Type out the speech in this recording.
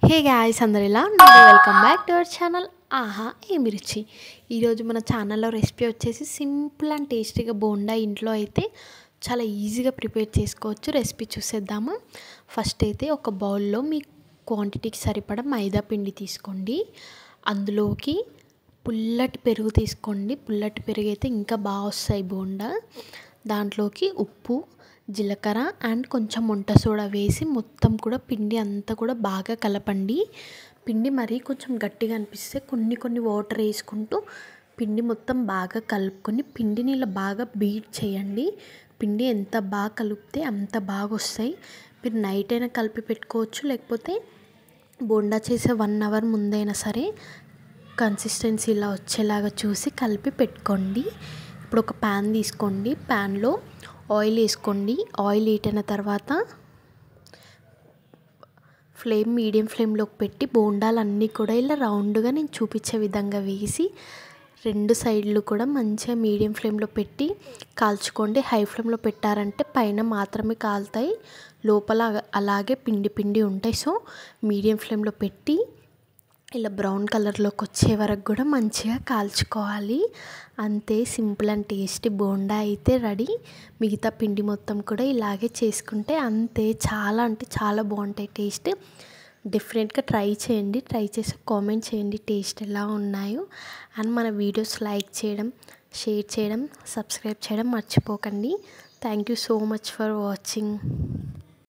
Hey guys అందరు ఎలా ఉన్నారు? Welcome back to our channel ఆహా ఏమి రుచి. ఈరోజు మన ఛానల్లో రెసిపీ వచ్చేసి సింపుల్ అండ్ టేస్టీగా బోండా ఇంట్లో అయితే చాలా ఈజీగా ప్రిపేర్ చేసుకోవచ్చు. రెసిపీ చూసేద్దామా. ఫస్ట్ అయితే ఒక బౌల్లో మీ క్వాంటిటీకి సరిపడా మైదా పిండి తీసుకోండి. అందులోకి పుల్లటి పెరుగు తీసుకోండి. పుల్లటి పెరుగు అయితే ఇంకా బాగా వస్తాయి బోండా. దాంట్లోకి ఉప్పు, జీలకర్ర అండ్ కొంచెం వంట సోడా వేసి మొత్తం కూడా పిండి అంతా కూడా బాగా కలపండి. పిండి మరీ కొంచెం గట్టిగా అనిపిస్తే కొన్ని వాటర్ వేసుకుంటూ పిండి మొత్తం బాగా కలుపుకొని పిండిని ఇలా బాగా బీట్ చేయండి. పిండి ఎంత బాగా కలిపితే అంత బాగా వస్తాయి. మీరు నైట్ అయినా కలిపి పెట్టుకోవచ్చు, లేకపోతే బోండా చేసే 1 అవర్ ముందైనా సరే కన్సిస్టెన్సీ ఇలా వచ్చేలాగా చూసి కలిపి పెట్టుకోండి. ఇప్పుడు ఒక ప్యాన్ తీసుకోండి. ప్యాన్లో ఆయిల్ వేసుకోండి. ఆయిల్ హీట్ అయిన తర్వాత ఫ్లేమ్ మీడియం ఫ్లేమ్లోకి పెట్టి బోండాలన్నీ కూడా ఇలా రౌండ్గా నేను చూపించే విధంగా వేసి 2 సైడ్లు కూడా మంచిగా మీడియం ఫ్లేమ్లో పెట్టి కాల్చుకోండి. హై ఫ్లేమ్లో పెట్టారంటే పైన మాత్రమే కాలుతాయి, లోపల అలాగే పిండి పిండి ఉంటాయి. సో మీడియం ఫ్లేమ్లో పెట్టి ఇలా బ్రౌన్ కలర్లోకి వచ్చే వరకు కూడా మంచిగా కాల్చుకోవాలి. అంతే, సింపుల్ అండ్ టేస్టీ బోండా అయితే రెడీ. మిగతా పిండి మొత్తం కూడా ఇలాగే చేసుకుంటే అంతే. చాలా అంటే చాలా బాగుంటాయి టేస్ట్. డిఫరెంట్గా ట్రై చేయండి. ట్రై చేసి కామెంట్ చేయండి టేస్ట్ ఎలా ఉన్నాయో. అండ్ మన వీడియోస్ లైక్ చేయడం, షేర్ చేయడం, సబ్స్క్రైబ్ చేయడం మర్చిపోకండి. Thank you so much for watching.